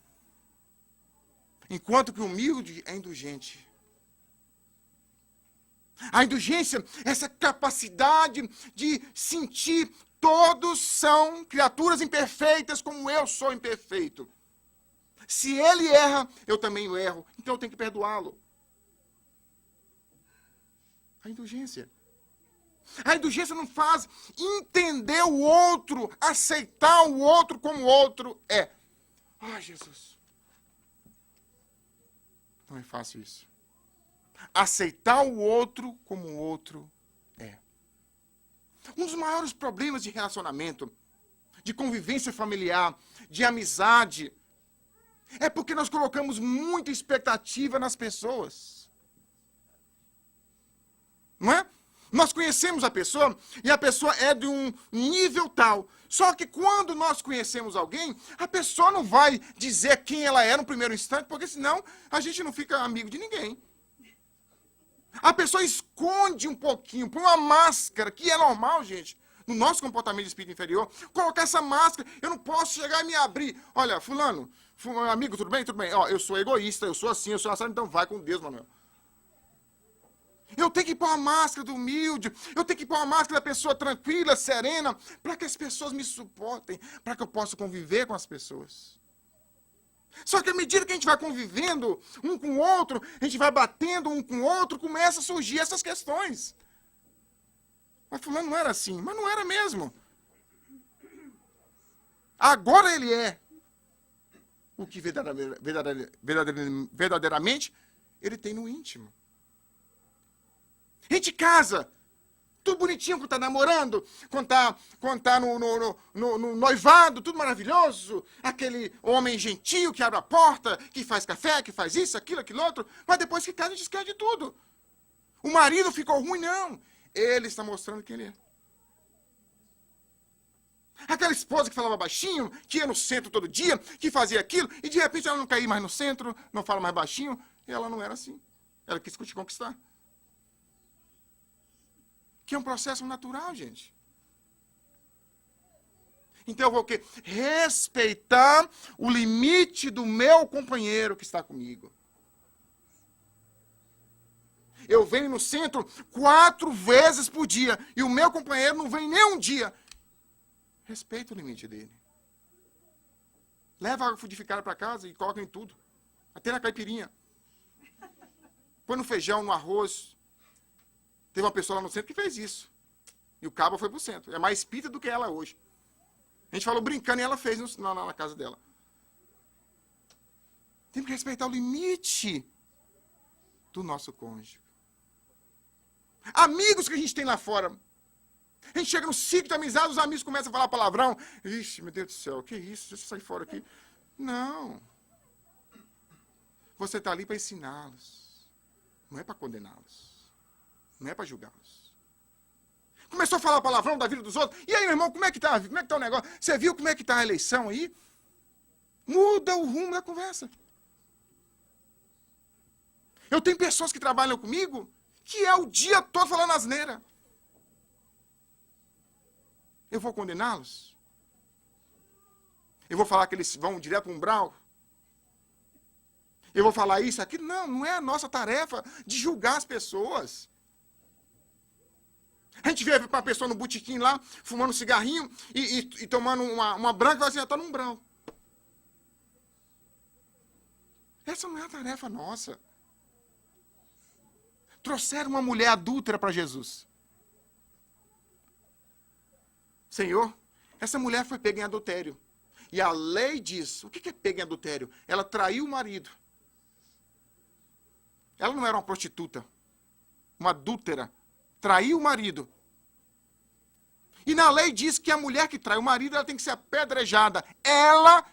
Speaker 1: Enquanto que o humilde é indulgente. A indulgência, essa capacidade de sentir todos são criaturas imperfeitas como eu sou imperfeito. Se ele erra, eu também erro. Então eu tenho que perdoá-lo. A indulgência. A indulgência não faz entender o outro, aceitar o outro como o outro é. Ai, Jesus. Não é fácil isso. Aceitar o outro como o outro é. Um dos maiores problemas de relacionamento, de convivência familiar, de amizade, é porque nós colocamos muita expectativa nas pessoas. Não é? Nós conhecemos a pessoa e a pessoa é de um nível tal. Só que quando nós conhecemos alguém, a pessoa não vai dizer quem ela é no primeiro instante, porque senão a gente não fica amigo de ninguém. A pessoa esconde um pouquinho, põe uma máscara, que é normal, gente, no nosso comportamento de espírito inferior, colocar essa máscara, eu não posso chegar e me abrir. Olha, fulano, amigo, tudo bem? Tudo bem. Ó, eu sou egoísta, eu sou assim, eu sou assado, então vai com Deus, Manuel. Eu tenho que pôr a máscara do humilde, eu tenho que pôr a máscara da pessoa tranquila, serena, para que as pessoas me suportem, para que eu possa conviver com as pessoas. Só que à medida que a gente vai convivendo um com o outro, a gente vai batendo um com o outro, começa a surgir essas questões. Mas fulano não era assim, mas não era mesmo. Agora ele é o que verdadeiramente ele tem no íntimo. A gente casa, tudo bonitinho quando tá namorando, quando tá no noivado, tudo maravilhoso. Aquele homem gentil que abre a porta, que faz café, que faz isso, aquilo outro. Mas depois que casa, a gente esquece de tudo. O marido ficou ruim, não. Ele está mostrando quem ele é. Aquela esposa que falava baixinho, que ia no centro todo dia, que fazia aquilo, e de repente ela não caía mais no centro, não fala mais baixinho, e ela não era assim. Ela quis te conquistar. Que é um processo natural, gente. Então eu vou o quê? Respeitar o limite do meu companheiro que está comigo. Eu venho no centro 4 vezes por dia e o meu companheiro não vem nem um dia. Respeita o limite dele. Leva água frutificada para casa e coloca em tudo. Até na caipirinha. Põe no feijão, no arroz. Teve uma pessoa lá no centro que fez isso. E o cabo foi pro centro. É mais pita do que ela hoje. A gente falou brincando e ela fez na casa dela. Tem que respeitar o limite do nosso cônjuge. Amigos que a gente tem lá fora. A gente chega no ciclo de amizade, os amigos começam a falar palavrão. Ixi, meu Deus do céu, que isso? Deixa eu sair fora aqui. Não. Você está ali para ensiná-los. Não é para condená-los. Não é para julgá-los. Começou a falar palavrão da vida dos outros. E aí, meu irmão, como é que tá? Como é que tá o negócio? Você viu como é que tá a eleição aí? Muda o rumo da conversa. Eu tenho pessoas que trabalham comigo que é o dia todo falando asneira. Eu vou condená-los? Eu vou falar que eles vão direto para o umbral? Eu vou falar isso, aquilo? Não, não é a nossa tarefa de julgar as pessoas. A gente vê uma pessoa no botequim lá, fumando um cigarrinho e tomando uma branca e vai assim, está no umbral. Essa não é a tarefa nossa. Trouxeram uma mulher adúltera para Jesus. Senhor, essa mulher foi pega em adultério. E a lei diz, o que é pega em adultério? Ela traiu o marido. Ela não era uma prostituta, uma adúltera. Traiu o marido. E na lei diz que a mulher que trai o marido, ela tem que ser apedrejada. Ela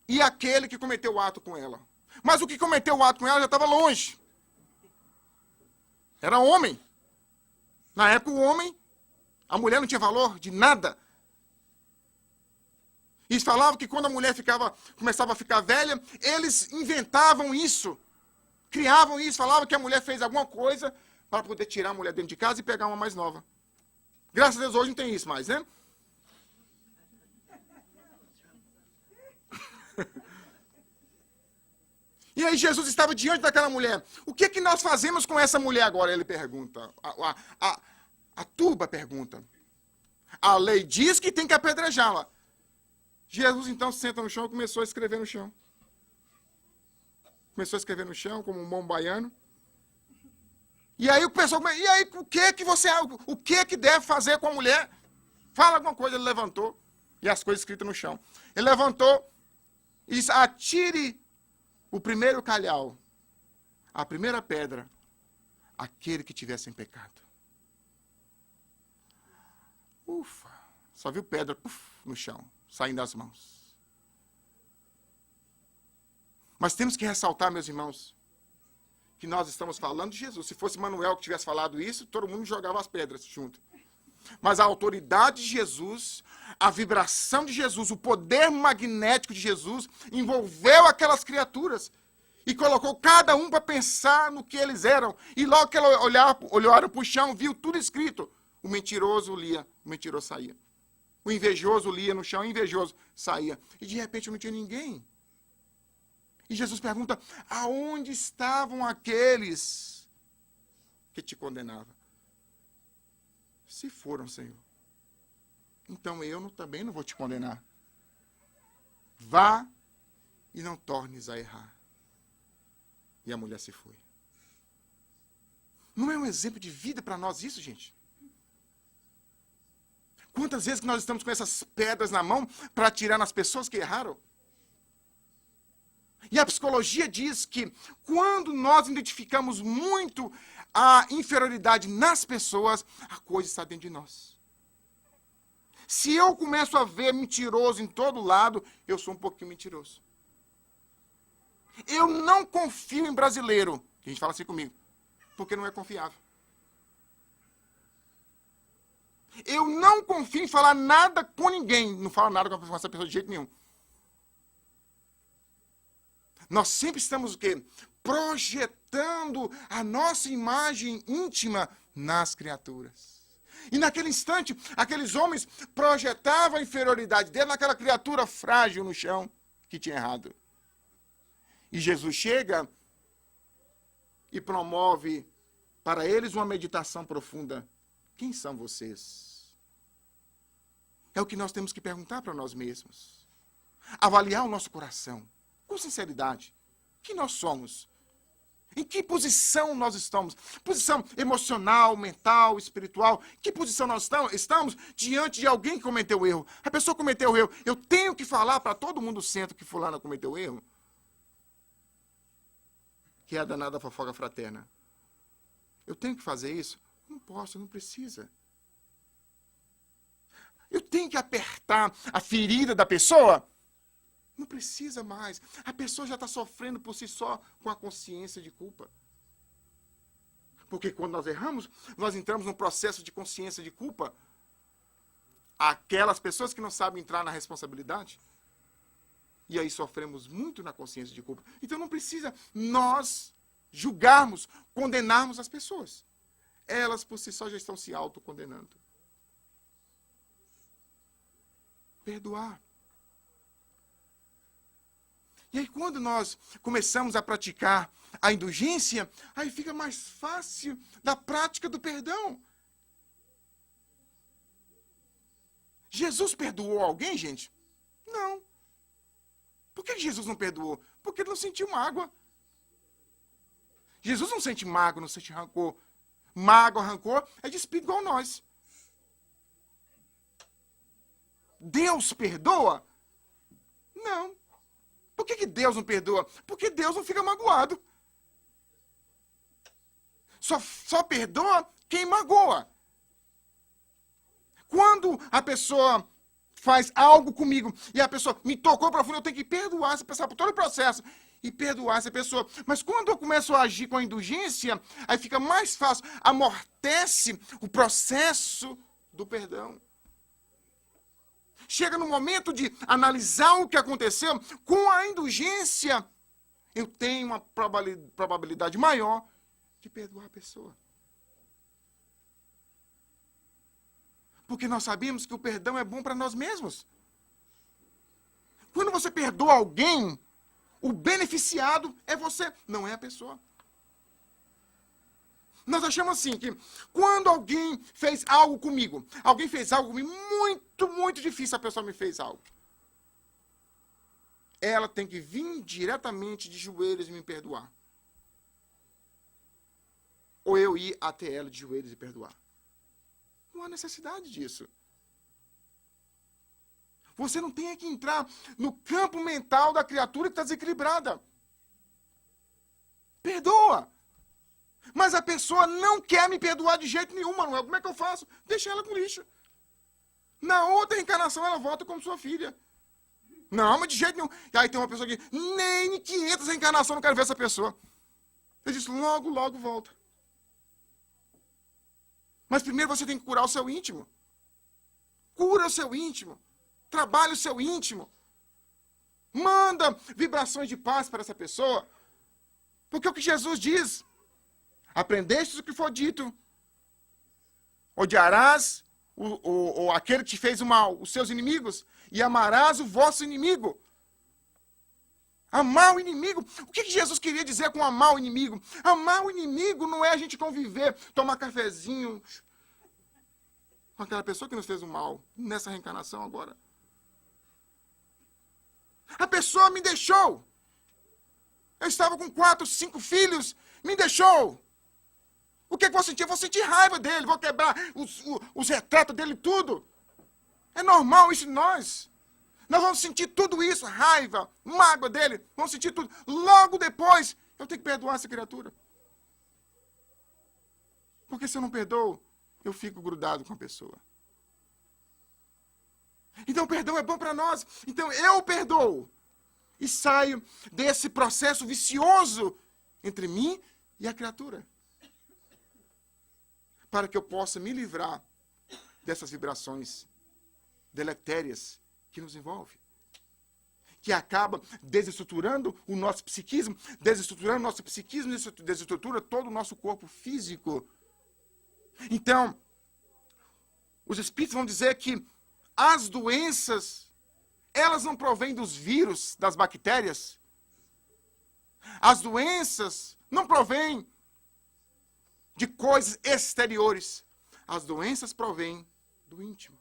Speaker 1: e aquele que cometeu o ato com ela. Mas o que cometeu o ato com ela já estava longe. Era homem. Na época, o homem, a mulher não tinha valor de nada. E eles falavam que quando a mulher começava a ficar velha, eles inventavam isso. Criavam isso, falavam que a mulher fez alguma coisa para poder tirar a mulher dentro de casa e pegar uma mais nova. Graças a Deus hoje não tem isso mais, né? E aí Jesus estava diante daquela mulher. O que é que nós fazemos com essa mulher agora? Ele pergunta. A turba pergunta. A lei diz que tem que apedrejá-la. Jesus então se senta no chão e começou a escrever no chão. Começou a escrever no chão, como um bom baiano. E aí o pessoal, e aí o que que deve fazer com a mulher? Fala alguma coisa, ele levantou, e as coisas escritas no chão. Ele levantou e disse, atire o primeiro calhau, a primeira pedra, aquele que tivesse em pecado. Ufa, só viu pedra no chão, saindo das mãos. Mas temos que ressaltar, meus irmãos, que nós estamos falando de Jesus. Se fosse Manuel que tivesse falado isso, todo mundo jogava as pedras junto. Mas a autoridade de Jesus, a vibração de Jesus, o poder magnético de Jesus envolveu aquelas criaturas e colocou cada um para pensar no que eles eram. E logo que eles olharam para o chão, viu tudo escrito. O mentiroso lia, o mentiroso saía. O invejoso lia no chão, o invejoso saía. E de repente não tinha ninguém. E Jesus pergunta, aonde estavam aqueles que te condenavam? Se foram, Senhor, então eu também não vou te condenar. Vá e não tornes a errar. E a mulher se foi. Não é um exemplo de vida para nós isso, gente? Quantas vezes que nós estamos com essas pedras na mão para atirar nas pessoas que erraram? E a psicologia diz que quando nós identificamos muito a inferioridade nas pessoas, a coisa está dentro de nós. Se eu começo a ver mentiroso em todo lado, eu sou um pouquinho mentiroso. Eu não confio em brasileiro. A gente fala assim comigo. Porque não é confiável. Eu não confio em falar nada com ninguém. Não falo nada com essa pessoa de jeito nenhum. Nós sempre estamos o quê? Projetando a nossa imagem íntima nas criaturas. E naquele instante, aqueles homens projetavam a inferioridade dele naquela criatura frágil no chão que tinha errado. E Jesus chega e promove para eles uma meditação profunda. Quem são vocês? É o que nós temos que perguntar para nós mesmos. Avaliar o nosso coração, com sinceridade. Quem nós somos? Em que posição nós estamos? Posição emocional, mental, espiritual. Que posição nós estamos diante de alguém que cometeu erro? A pessoa cometeu erro. Eu tenho que falar para todo mundo centro que fulana cometeu erro? Que é a danada fofoca fraterna. Eu tenho que fazer isso? Não posso, não precisa. Eu tenho que apertar a ferida da pessoa? Não precisa mais. A pessoa já está sofrendo por si só com a consciência de culpa. Porque quando nós erramos, nós entramos num processo de consciência de culpa. Aquelas pessoas que não sabem entrar na responsabilidade. E aí sofremos muito na consciência de culpa. Então não precisa nós julgarmos, condenarmos as pessoas. Elas por si só já estão se autocondenando. Perdoar. E aí quando nós começamos a praticar a indulgência, aí fica mais fácil da prática do perdão. Jesus perdoou alguém, gente? Não. Por que Jesus não perdoou? Porque ele não sentiu mágoa. Jesus não sente mágoa, não sente rancor. Mágoa, rancor é de espírito igual nós. Deus perdoa? Não. Por que Deus não perdoa? Porque Deus não fica magoado. Só perdoa quem magoa. Quando a pessoa faz algo comigo e a pessoa me tocou para fundo, eu tenho que perdoar essa pessoa por todo o processo e perdoar essa pessoa. Mas quando eu começo a agir com a indulgência, aí fica mais fácil, amortece o processo do perdão. Chega no momento de analisar o que aconteceu, com a indulgência, eu tenho uma probabilidade maior de perdoar a pessoa. Porque nós sabemos que o perdão é bom para nós mesmos. Quando você perdoa alguém, o beneficiado é você, não é a pessoa. Nós achamos assim, que quando alguém fez algo comigo, muito difícil, a pessoa me fez algo. Ela tem que vir diretamente de joelhos e me perdoar. Ou eu ir até ela de joelhos e perdoar. Não há necessidade disso. Você não tem que entrar no campo mental da criatura que está desequilibrada. Perdoa. Mas a pessoa não quer me perdoar de jeito nenhum, Manuel. Como é que eu faço? Deixa ela com lixo. Na outra encarnação ela volta como sua filha. Não, mas de jeito nenhum. E aí tem uma pessoa que nem em 500 reencarnações não quero ver essa pessoa. Eu disse, logo volta. Mas primeiro você tem que curar o seu íntimo. Cura o seu íntimo. Trabalhe o seu íntimo. Manda vibrações de paz para essa pessoa. Porque o que Jesus diz, aprendeste o que for dito. Odiarás aquele que te fez o mal, os seus inimigos, e amarás o vosso inimigo. Amar o inimigo. O que Jesus queria dizer com amar o inimigo? Amar o inimigo não é a gente conviver, tomar cafezinho com aquela pessoa que nos fez o mal, nessa reencarnação agora. A pessoa me deixou. Eu estava com 4, 5 filhos, me deixou. O que eu vou sentir? Eu vou sentir raiva dele, vou quebrar os retratos dele, tudo. É normal isso em nós. Nós vamos sentir tudo isso, raiva, mágoa dele, vamos sentir tudo. Logo depois, eu tenho que perdoar essa criatura. Porque se eu não perdoo, eu fico grudado com a pessoa. Então o perdão é bom para nós. Então eu perdoo. E saio desse processo vicioso entre mim e a criatura. Para que eu possa me livrar dessas vibrações deletérias que nos envolvem, que acaba desestruturando o nosso psiquismo, desestrutura todo o nosso corpo físico. Então, os espíritos vão dizer que as doenças, elas não provêm dos vírus, das bactérias. As doenças não provêm de coisas exteriores. As doenças provêm do íntimo.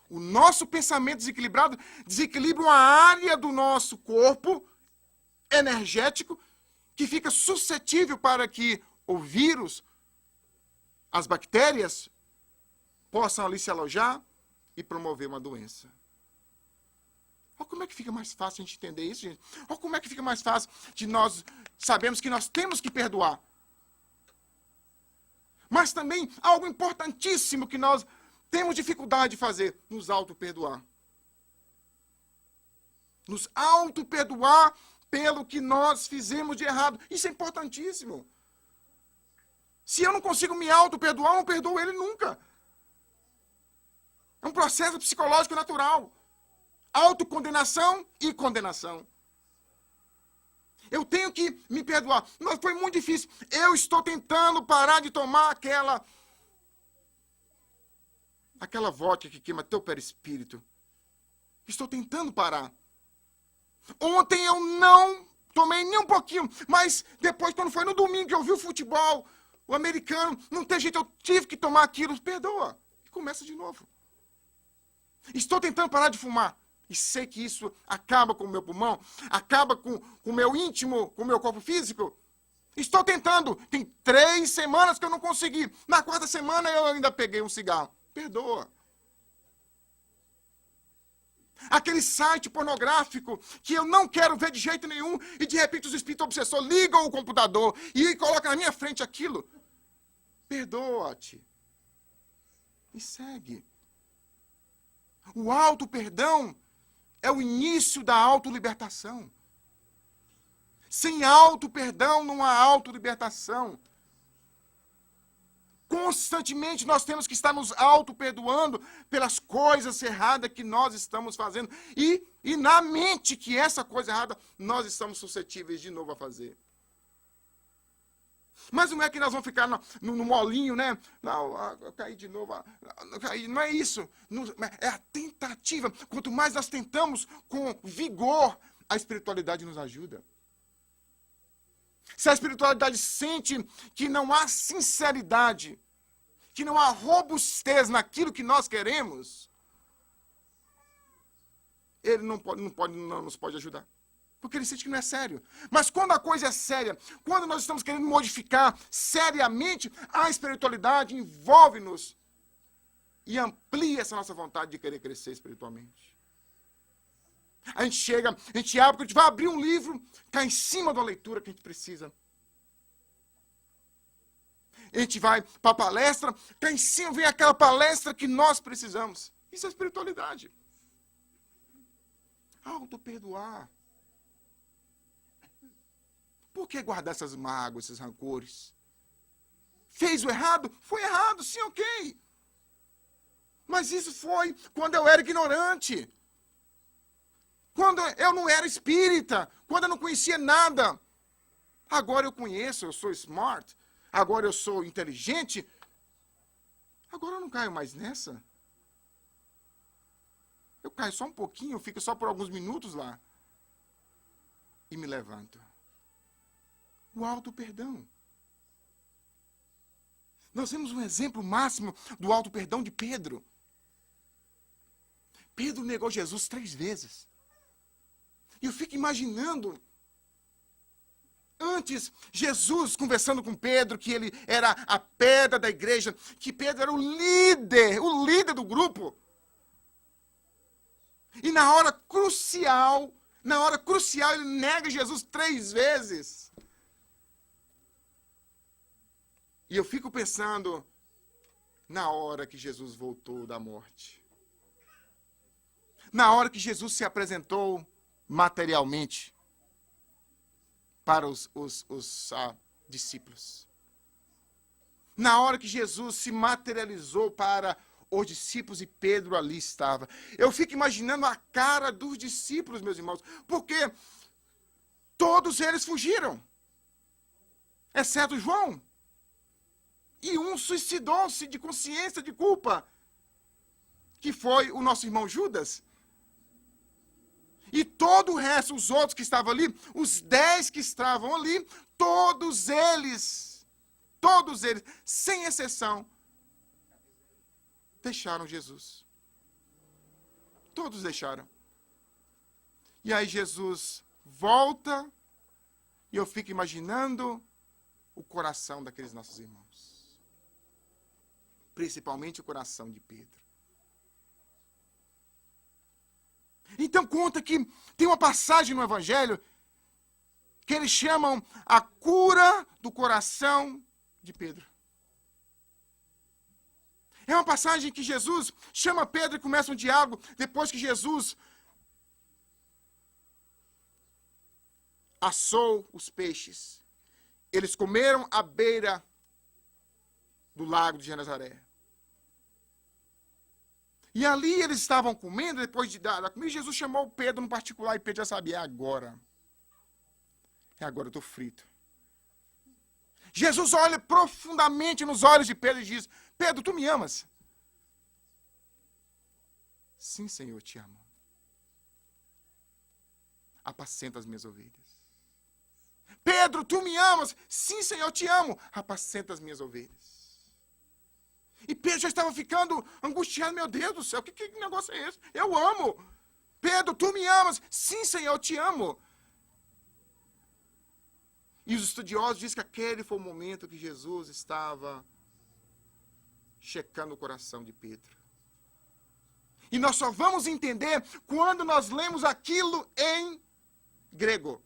Speaker 1: O nosso pensamento desequilibrado desequilibra uma área do nosso corpo energético que fica suscetível para que o vírus, as bactérias, possam ali se alojar e promover uma doença. Olha como é que fica mais fácil a gente entender isso, gente. Olha como é que fica mais fácil de nós sabermos que nós temos que perdoar. Mas também algo importantíssimo que nós temos dificuldade de fazer, nos auto-perdoar. Nos auto-perdoar pelo que nós fizemos de errado. Isso é importantíssimo. Se eu não consigo me auto-perdoar, eu não perdoo ele nunca. É um processo psicológico natural. Autocondenação e condenação. Eu tenho que me perdoar. Mas foi muito difícil. Eu estou tentando parar de tomar aquela vodka que queima teu perispírito. Estou tentando parar. Ontem eu não tomei nem um pouquinho, mas depois, quando foi no domingo que eu vi o futebol, o americano, não tem jeito, eu tive que tomar aquilo. Perdoa. E começa de novo. Estou tentando parar de fumar. E sei que isso acaba com o meu pulmão, acaba com o meu íntimo, com o meu corpo físico. Estou tentando. Tem 3 semanas que eu não consegui. Na 4ª semana eu ainda peguei um cigarro. Perdoa. Aquele site pornográfico que eu não quero ver de jeito nenhum e de repente os espíritos obsessores ligam o computador e colocam na minha frente aquilo. Perdoa-te. E segue. O auto-perdão é o início da auto-libertação. Sem auto-perdão não há auto-libertação. Constantemente nós temos que estar nos auto-perdoando pelas coisas erradas que nós estamos fazendo. E na mente que essa coisa errada nós estamos suscetíveis de novo a fazer. Mas não é que nós vamos ficar no molinho, né? Não, eu caí de novo. Não é isso. É a tentativa. Quanto mais nós tentamos com vigor, a espiritualidade nos ajuda. Se a espiritualidade sente que não há sinceridade, que não há robustez naquilo que nós queremos, ele não nos pode ajudar. Porque ele sente que não é sério. Mas quando a coisa é séria, quando nós estamos querendo modificar seriamente, a espiritualidade envolve-nos e amplia essa nossa vontade de querer crescer espiritualmente. A gente abre, a gente vai abrir um livro, cai em cima da leitura que a gente precisa. A gente vai para a palestra, cai em cima, vem aquela palestra que nós precisamos. Isso é espiritualidade. Auto-perdoar. Por que guardar essas mágoas, esses rancores? Fez o errado? Foi errado, sim, ok. Mas isso foi quando eu era ignorante. Quando eu não era espírita. Quando eu não conhecia nada. Agora eu conheço, eu sou smart. Agora eu sou inteligente. Agora eu não caio mais nessa. Eu caio só um pouquinho, fico só por alguns minutos lá. E me levanto. O auto-perdão. Nós temos um exemplo máximo do auto-perdão de Pedro. Pedro negou Jesus 3 vezes. E eu fico imaginando, antes, Jesus conversando com Pedro, que ele era a pedra da igreja, que Pedro era o líder do grupo. E na hora crucial, ele nega Jesus 3 vezes. E eu fico pensando na hora que Jesus voltou da morte. Na hora que Jesus se apresentou materialmente para os discípulos. Na hora que Jesus se materializou para os discípulos e Pedro ali estava. Eu fico imaginando a cara dos discípulos, meus irmãos, porque todos eles fugiram, exceto João. E um suicidou-se de consciência de culpa, que foi o nosso irmão Judas. E todo o resto, os outros que estavam ali, os 10 que estavam ali, todos eles, sem exceção, deixaram Jesus. Todos deixaram. E aí Jesus volta, e eu fico imaginando o coração daqueles nossos irmãos. Principalmente o coração de Pedro. Então conta que tem uma passagem no Evangelho que eles chamam a cura do coração de Pedro. É uma passagem que Jesus chama Pedro e começa um diálogo depois que Jesus assou os peixes. Eles comeram à beira do lago de Genezaré. E ali eles estavam comendo, depois de dar a comida, Jesus chamou Pedro no particular e Pedro já sabia, é agora. Eu estou frito. Jesus olha profundamente nos olhos de Pedro e diz, Pedro, tu me amas? Sim, Senhor, te amo. Apacenta as minhas ovelhas. Pedro, tu me amas? Sim, Senhor, te amo. Apacenta as minhas ovelhas. E Pedro já estava ficando angustiado. Meu Deus do céu, que negócio é esse? Eu amo. Pedro, tu me amas? Sim, Senhor, eu te amo. E os estudiosos dizem que aquele foi o momento que Jesus estava checando o coração de Pedro. E nós só vamos entender quando nós lemos aquilo em grego.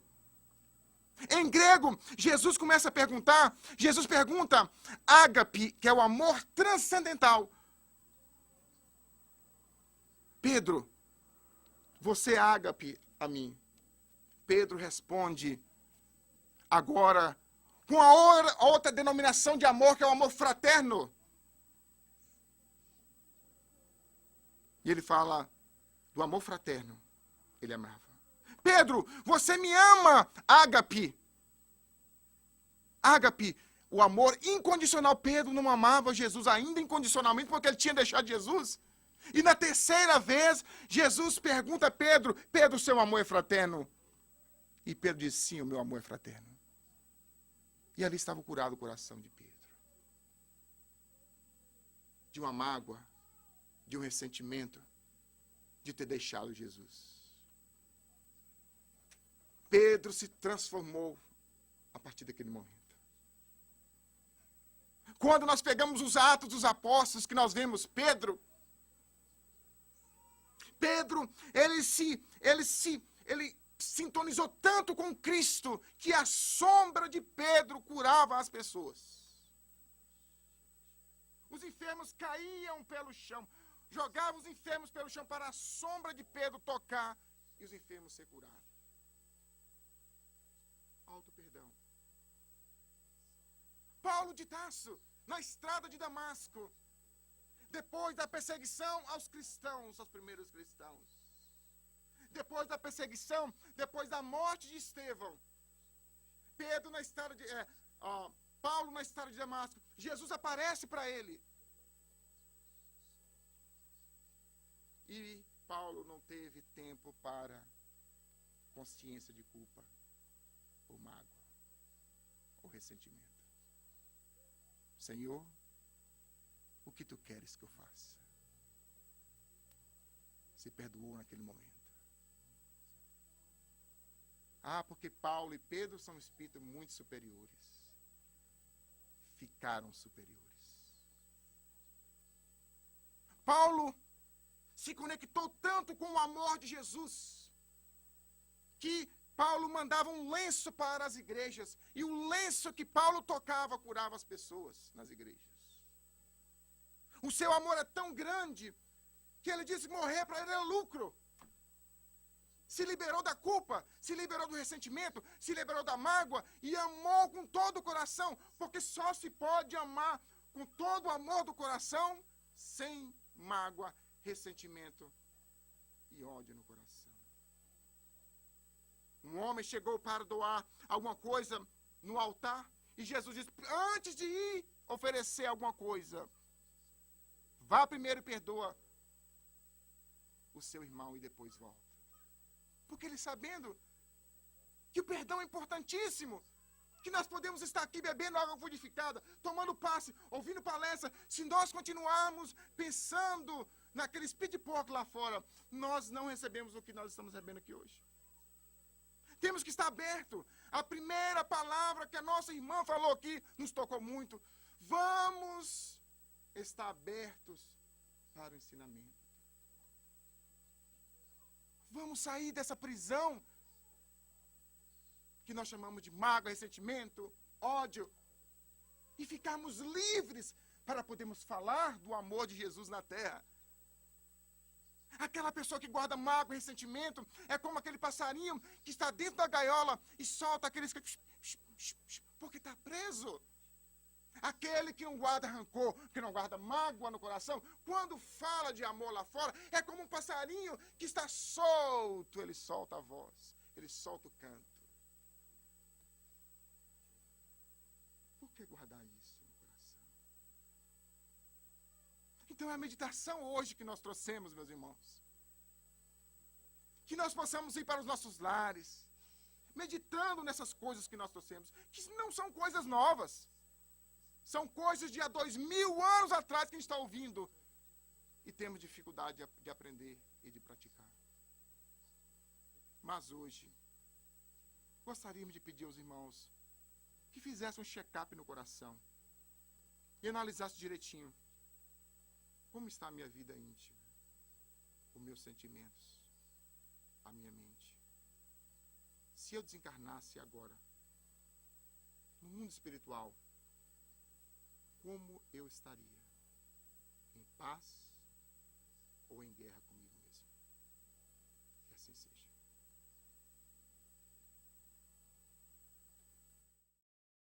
Speaker 1: Em grego, Jesus começa a perguntar, Jesus pergunta, ágape, que é o amor transcendental. Pedro, você é ágape a mim. Pedro responde, agora, com a outra denominação de amor, que é o amor fraterno. E ele fala do amor fraterno, ele amava. Pedro, você me ama, ágape. Ágape, o amor incondicional. Pedro não amava Jesus ainda incondicionalmente porque ele tinha deixado Jesus. E na terceira vez, Jesus pergunta a Pedro, Pedro, seu amor é fraterno? E Pedro diz, sim, o meu amor é fraterno. E ali estava curado o coração de Pedro. De uma mágoa, de um ressentimento, de ter deixado Jesus. Pedro se transformou a partir daquele momento. Quando nós pegamos os Atos dos Apóstolos, que nós vemos Pedro, ele sintonizou tanto com Cristo, que a sombra de Pedro curava as pessoas. Os enfermos caíam pelo chão, jogavam os enfermos pelo chão para a sombra de Pedro tocar e os enfermos ser curados. Auto perdão. Paulo de Tarso, na estrada de Damasco, depois da perseguição aos cristãos, aos primeiros cristãos, depois da perseguição, depois da morte de Estevão, Paulo na estrada de Damasco, Jesus aparece para ele. E Paulo não teve tempo para consciência de culpa, ou mágoa, ou ressentimento. Senhor, o que tu queres que eu faça? Se perdoou naquele momento. Porque Paulo e Pedro são espíritos muito superiores. Ficaram superiores. Paulo se conectou tanto com o amor de Jesus, que Paulo mandava um lenço para as igrejas, e o lenço que Paulo tocava curava as pessoas nas igrejas. O seu amor é tão grande, que ele disse que morrer para ele era lucro. Se liberou da culpa, se liberou do ressentimento, se liberou da mágoa, e amou com todo o coração, porque só se pode amar com todo o amor do coração, sem mágoa, ressentimento e ódio no coração. Um homem chegou para doar alguma coisa no altar e Jesus disse, antes de ir oferecer alguma coisa, vá primeiro e perdoa o seu irmão e depois volta. Porque ele sabendo que o perdão é importantíssimo, que nós podemos estar aqui bebendo água fluidificada, tomando passe, ouvindo palestra, se nós continuarmos pensando naquele speed pork lá fora, nós não recebemos o que nós estamos recebendo aqui hoje. Temos que estar aberto. A primeira palavra que a nossa irmã falou aqui nos tocou muito. Vamos estar abertos para o ensinamento. Vamos sair dessa prisão que nós chamamos de mágoa, ressentimento, ódio, e ficarmos livres para podermos falar do amor de Jesus na terra. Aquela pessoa que guarda mágoa e ressentimento é como aquele passarinho que está dentro da gaiola e solta aqueles que... porque está preso. Aquele que não guarda rancor, que não guarda mágoa no coração, quando fala de amor lá fora, é como um passarinho que está solto. Ele solta a voz, ele solta o canto. Por que guardar isso no coração? Então é a meditação hoje que nós trouxemos, meus irmãos. Que nós possamos ir para os nossos lares, meditando nessas coisas que nós trouxemos, que não são coisas novas. São coisas de há 2000 anos atrás que a gente está ouvindo. E temos dificuldade de aprender e de praticar. Mas hoje, gostaríamos de pedir aos irmãos que fizessem um check-up no coração e analisassem direitinho como está a minha vida íntima, os meus sentimentos, a minha mente. Se eu desencarnasse agora, no mundo espiritual, como eu estaria? Em paz ou em guerra comigo mesmo? Que assim seja.